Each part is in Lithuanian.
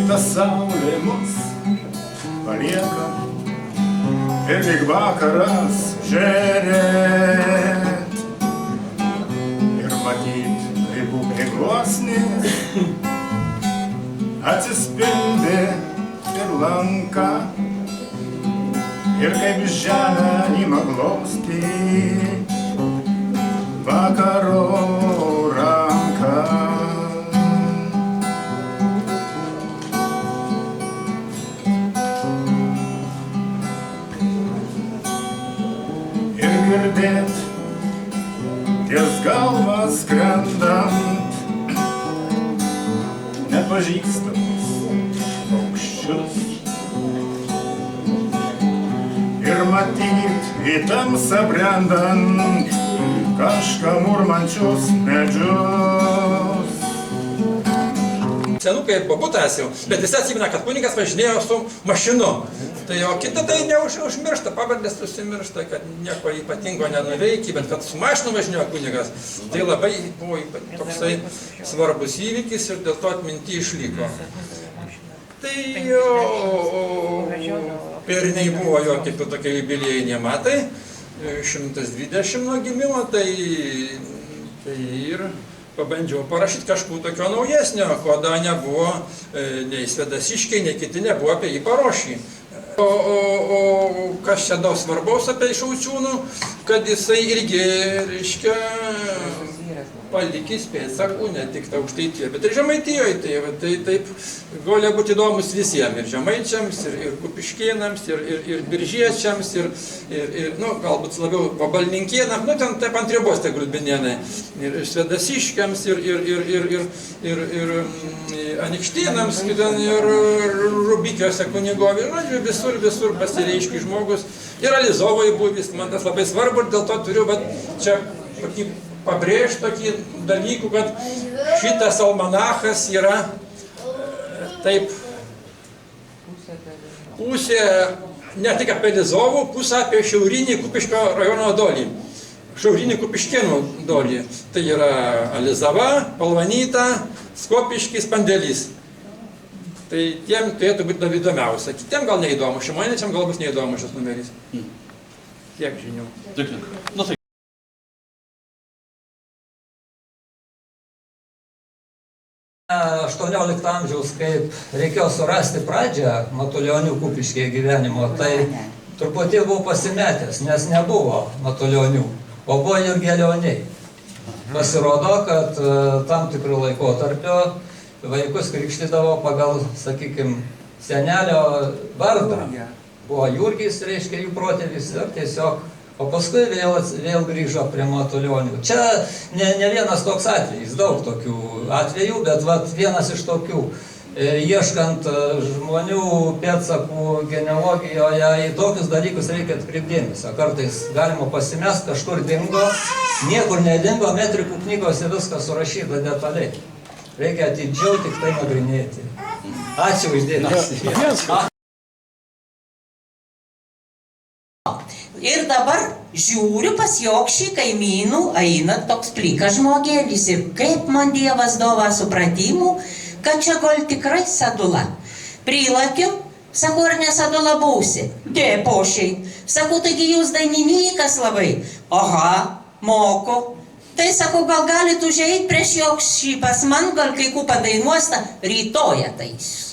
ta saulė mus palieka ir lyg vakaras žėrėt. Ir matyt, kaip upė gluosnis atsispindi ir lanka, ir kaip žemę ima glaustyt vakaro ranka. Ir girdėt ties galva skrendant nepažįstamus paukščius. Ir matyt į tamsą brendant kažką murmančius medžius. Senukai babutas jau, bet visi atsimena, kad kunigas važinėjo su mašinu. Tai o kita tai neužmiršta, pavardės susimiršta, kad nieko ypatingo nenuveikia, bet kad su mašinu važinėjo kunigas, tai labai buvo toksai svarbus įvykis ir dėl to atminty išliko. Tai pernai buvo jo kaip tokie jubiliejiniai metai, 120 nuo gimimo, tai ir pabandžiau parašyti kažką tokio naujesnio, koda nebuvo nei Svedasiškiai, nei kiti nebuvo apie jį paruošę. O kas čia daug svarbaus apie Šaučiūnų, kad jisai irgi, reiškia, palikęs pėdsakų, ne tik Aukštaitijoje, bet ir Žemaitijoje. Tai taip gali būti įdomus visiems, ir žemaičiams, ir kupiškėnams, ir biržiečiams, ir galbūt labiau pabalninkėnams, ten taip ant ribos tie grudbinėnai, ir Svedasiškiams, ir Anikštėnams, ir Rubikiuose kunigovi, visur pasireiškia žmogus. Ir Alizovoje buvęs, man tas labai svarbu, ir dėl to turiu čia pabrėžti tokį dalykų, kad šitas almanachas yra taip pusė, ne tik apie Lizovų, pusę apie šiaurinį Kupiškio rajono dolį, šiaurinį Kupiškėnų dolį. Tai yra Alizava, Palvanyta, Skopiškis, Pandėlys. Tai tiem turėtų būti įdomiausia. Kitiem gal neįdomu, šimoničiam gal bus neįdomu šis numeris. Tiek žinių. 18 amžiaus, kaip reikėjo surasti pradžią Matulionių Kupiškyje gyvenimo, tai truputį buvau pasimetęs, nes nebuvo Matulionių, o buvo Jurgelioniai. Pasirodo, kad tam tikrų laikotarpio vaikus krikštydavo pagal, sakykime, senelio vardą. Buvo Jurgis, reiškia, jų protėvis, ir tiesiog, o paskui vėl grįžo prie Matulionių. Čia ne vienas toks atvejis, daug tokių atvejų, bet vienas iš tokių, ieškant žmonių pėdsakų genealogijoje, į tokius dalykus reikia atkreipti dėmesio. Kartais galima pasimest, kažkur dingo, niekur nedingo, metrikų knygose viskas surašyta detaliai. Reikia atidžiau tik tai nagrinėti. Ačiū už dėmesį. Ir dabar žiūriu pas Jokšį kaimynų, eina toks plikas žmogėlis ir kaip man Dievas dova supratimų, kad čia gal tikrai sadula. Prilakiu, sakau, ar ne sadula būsi? Tie pošiai. Sakau, taigi jūs dainininkas labai. Aha, moku. Tai sakau, gal galit užeit prieš Jokšį pas man, gal kai ku padainuosta, rytoj ateisiu.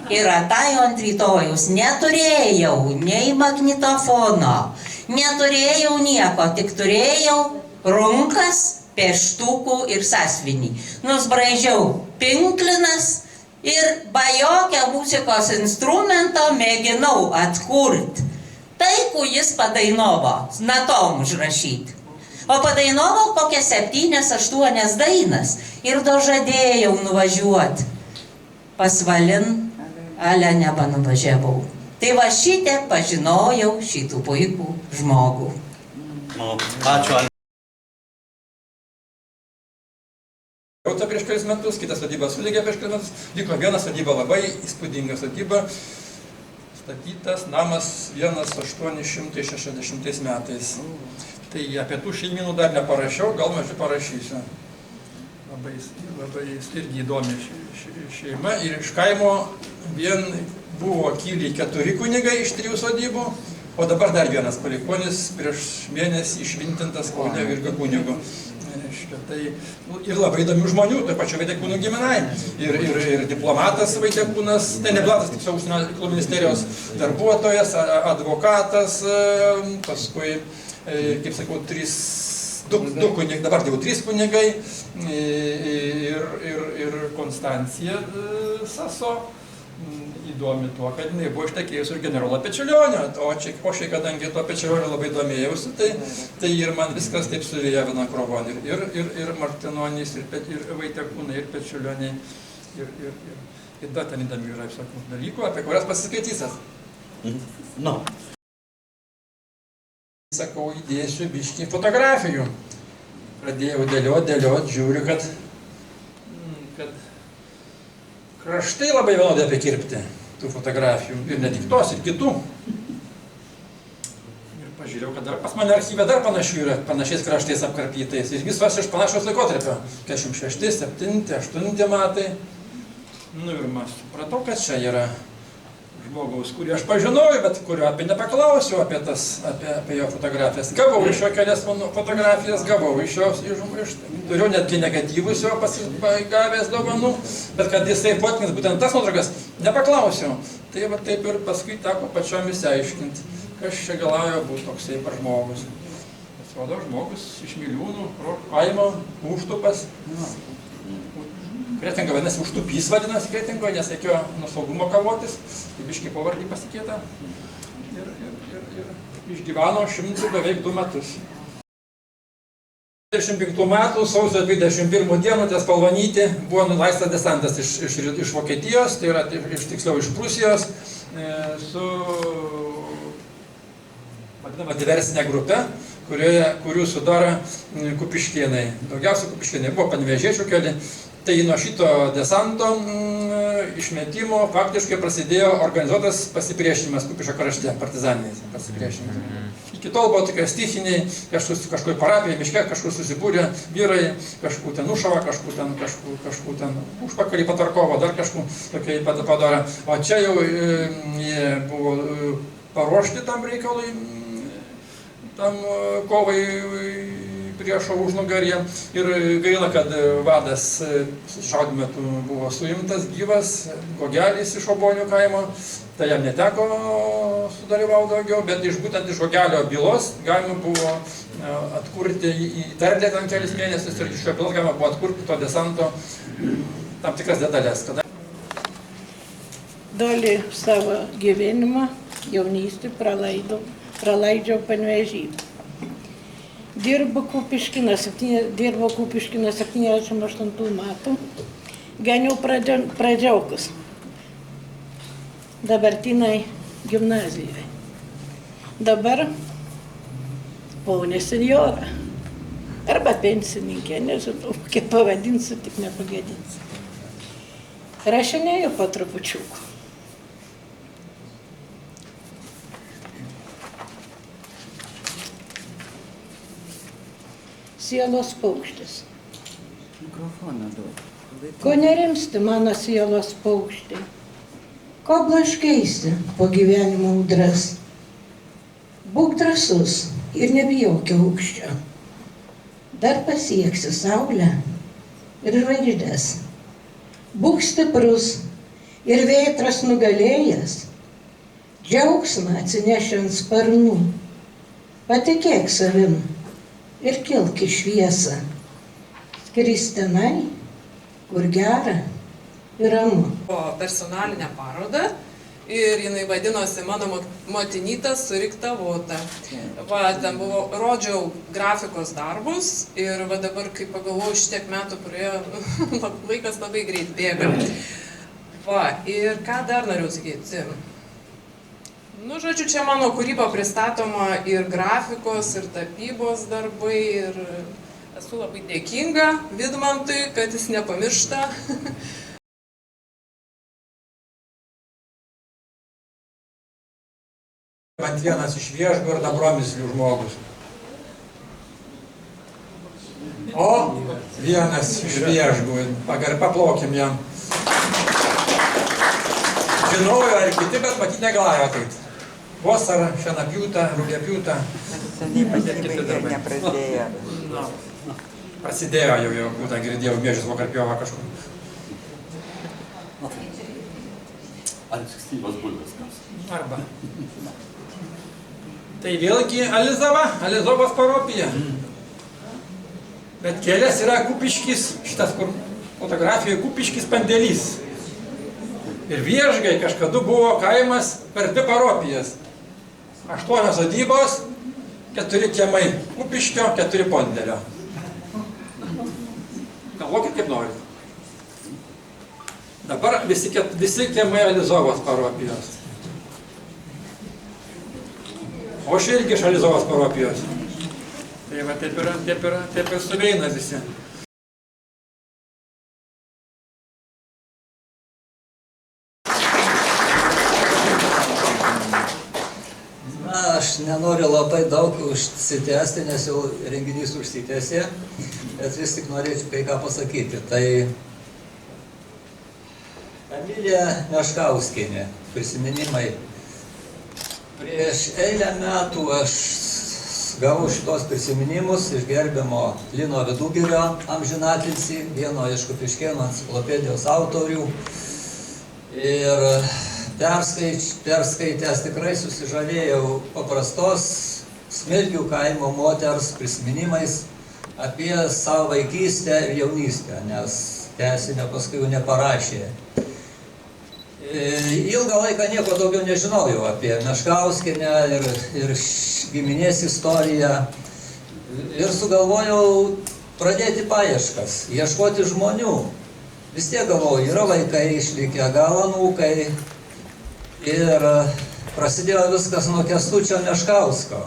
Ir atėjo ant rytojus, neturėjau nei magnetofono, neturėjau nieko, tik turėjau runkas, pieštukų ir sąsvinį. Nusbraižiau pinklinas ir be jokio muzikos instrumento mėginau atkurti tai, ko jis padainovo, natom užrašyti. O padainovo kokias 7-8 dainas ir dožadėjau nuvažiuoti. Pasvalin, ale nebenuvažiavau. Tai va šitę pažinojau šitų puikų žmogų. Ačiū. Gauta prieš kelis metus, kita sodyba sulygė prieš kelis metus, liko viena sodyba, labai įspūdinga sodyba, statytas namas 1860 metais. Tai apie tų šeimynų dar neparašiau, gal mažiau parašysiu. labai irgi įdomi šeima. Ir iš kaimo vien buvo kilę 4 kunigai iš 3 sodybų, o dabar dar vienas palikuonis prieš mėnesį išvintintas Kaune irgi kunigu. Tai ir labai įdomių žmonių, tai pačio Vaitiekūnų giminai. Ir diplomatas Vaitiekūnas, tai ne diplomatas, kaip užsienio reikalų ministerijos darbuotojas, advokatas, paskui, kaip sakau, 2 kunigai, dabar jau 3 kunigai ir Konstancija Saso. Įdomi tuo, kad jinai buvo ištekėjusi ir generolą Pečiulionio, o šiai, kadangi to Pečiulionio labai domėjausi, tai ir man viskas taip suvyja viena krovon. Ir Martinonys, ir Vaitiekūnai, ir Pečiulioniai, ir dar ten įdomių yra visokių dalykų, apie kurias pasiskaitysias. No. Sakau, įdėsiu biškį fotografijų. Pradėjau dėliot, žiūriu, kad kraštai labai vienodai apikirpti tų fotografijų, ir ne tik tos, ir kitų. Ir pažiūrėjau, kad pas mane archyve dar panašių yra, panašiais kraštais apkarpytais. Ir visos iš panašaus laikotarpio, 46, 7, 8 metai. Nu ir aš supratau, kad čia yra žmogaus, kurį aš pažinojau, bet kurio apie nepaklausiau apie jo fotografijas. Gavau iš jo kelias mano fotografijas, turiu netgi negatyvus jo gavęs dovanų, bet kad jisai fotkins būtent tas nuotraukas, nepaklausiau. Tai va taip ir paskui teko pačiom įsiaiškinti, kas čia galėjo būti toksai par žmogus. Pasirodo, žmogus iš Miliūnų, kaimo, Užtupas. Kretinga vadinasi Užtupys vadinasi Kretingoje, nes reikėjo nuo saugumo kavotis, tai biškai pavardį pasikeitė ir išgyveno 100 beveik 2 metus. 25 metų, sausio 21 dieną, ties Palvanytį, buvo nuleistas desantas iš Vokietijos, tai yra tiksliau iš Prūsijos, su vadinama diversinė grupė, kurių sudaro Kupiškėnai. Daugiausia Kupiškėnai buvo panevėžiečių keli. Tai nuo šito desanto išmetimo faktiškai prasidėjo organizuotas pasipriešinimas Kupiškio krašte, partizaninis pasipriešinimas. Iki tol buvo tokie stichiniai, kažkur parapijai, miške, kažkur susibūrė vyrai, kažkur ten nušava, kažkur ten užpakalį patarkovo, dar kažkur tokie padarė. O čia jau jie buvo paruošti tam reikalui, tam kovai priešo užnugaryje. Ir gaila, kad vadas šaudymo metu buvo suimtas gyvas, Gogelis iš Obonių kaimo. Tai jam neteko sudalyvauti daugiau, bet būtent iš Gogelio bylos galima buvo atkurti, įtardė ten kelis mėnesius, ir iš šio bylos galima buvo atkurti to desanto tam tikras detalės. Dalį savo gyvenimą jaunystį praleidžiau Panevėžy. Dirbo Kupiškino 78 metų, ganiau pradžiaukus dabartinai gimnazijoje. Dabar ponė senjora, arba pensininkė, nežinau, kaip pavadinsiu, tik nepagadinsiu. Rašinėjau po trupučiuku. Sielos paukštis. Mikrofoną duok. Ko nerimsti, mano sielos paukštai? Ko blaškeisi po gyvenimo audras? Būk drąsus ir nebijok aukščio. Dar pasieksi saulę ir žvaigždės. Būk stiprus ir vėtras nugalėjęs. Džiaugsmą atsineši ant sparnų. Patikėk savim ir kilk į šviesą. Skrisk tenai, kur gera ir ramu. Personalinę parodą ir jinai vadinosi Mano motinyta suriktavota. Va, ten buvo, rodžiau grafikos darbus ir va dabar, kai pagalvoju, šitiek metų praėjo, laikas labai greit bėga. Va, ir ką dar noriu sakyti? Nu, žodžiu, čia mano kūryba pristatoma ir grafikos, ir tapybos darbai, ir esu labai dėkinga Vidmantui, kad jis nepamiršta. Man vienas iš Viešgo ir Dabromislių žmogus. O Vienas iš Viežgų, paplokim jam. Žinojo ir kiti, bet matyt negalėjo ateiti. Vasarą, šienapjūtą, rugiapjūtą. Seniai pasibaigė, neprasidėjo. Prasidėjo jau būtent girdėjau, Miežis vakarpjova kažkur. Ar ankstyvas bulves kas? Arba. Tai vėlgi Alizovos paropija. Bet kelias yra Kupiškis, šitas kur fotografijoje Kupiškis Pandėlys. Ir Viežgai kažkada buvo kaimas per 2 paropijas. 8 sodybos, 4 kiemai Kupiškio, 4 Pandėlio. Galvokit kaip norit. Dabar visi kiemai Alizovos paropijos. O aš irgi iš Alizovos paropijos. Tai va taip ir suveina visi. Na, aš nenoriu labai daug užsitęsti, nes jau renginys užsitęsė, bet vis tik norėčiau kai ką pasakyti. Tai Emilija Meškauskienė, prisiminimai. Prieš eilę metų aš gavau šitos prisiminimus iš gerbiamo Lino Vidugirio amžinatilsį, vieno iš Kupiškėnų enciklopedijos autorių. Ir perskaitęs tikrai susižavėjau paprastos Smilgių kaimo moters prisiminimais apie savo vaikystę ir jaunystę, nes tęsinio paskui jau neparašė. Ilgą laiką nieko daugiau nežinojau apie Meškauskienę ir giminės istoriją. Ir sugalvojau pradėti paieškas, ieškoti žmonių. Vis tiek galvoju, yra vaikai išlikę, gal anūkai. Ir prasidėjo viskas nuo Kęstučio Meškausko.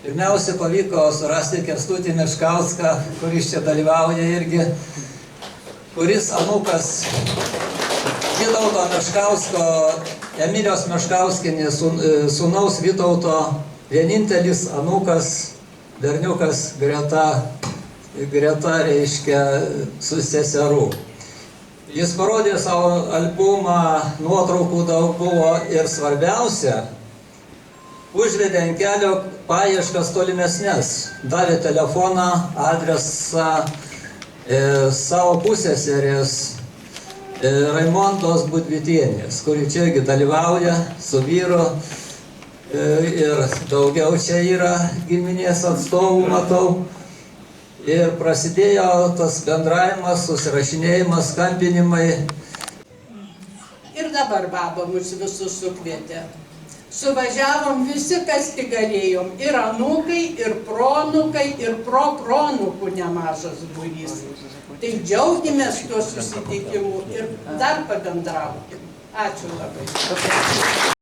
Pirmiausia, pavyko surasti Kęstutį Meškauską, kuris čia dalyvauja irgi, kuris anūkas Vytauto Meškausko, Emilijos Meškauskienės sūnaus Vytauto, vienintelis anūkas, berniukas greta reiškia su seserų. Jis parodė savo albumą, nuotraukų daug buvo ir svarbiausia, užvedė ant kelio paieškas tolimesnės, davė telefoną, adresą savo pusseserės Raimondos Budvytienės, kuri čia irgi dalyvauja su vyru ir daugiau čia yra giminės atstovų, matau. Ir prasidėjo tas bendravimas, susirašinėjimas, skambinimai. Ir dabar baba mus visus sukvietė. Suvažiavom visi, kas tik galėjom. Ir anūkai, ir proanūkai, ir proanūkų nemažas būrys. Tai džiaugiamės tuo susitikimu ir dar pabendraukim. Ačiū labai.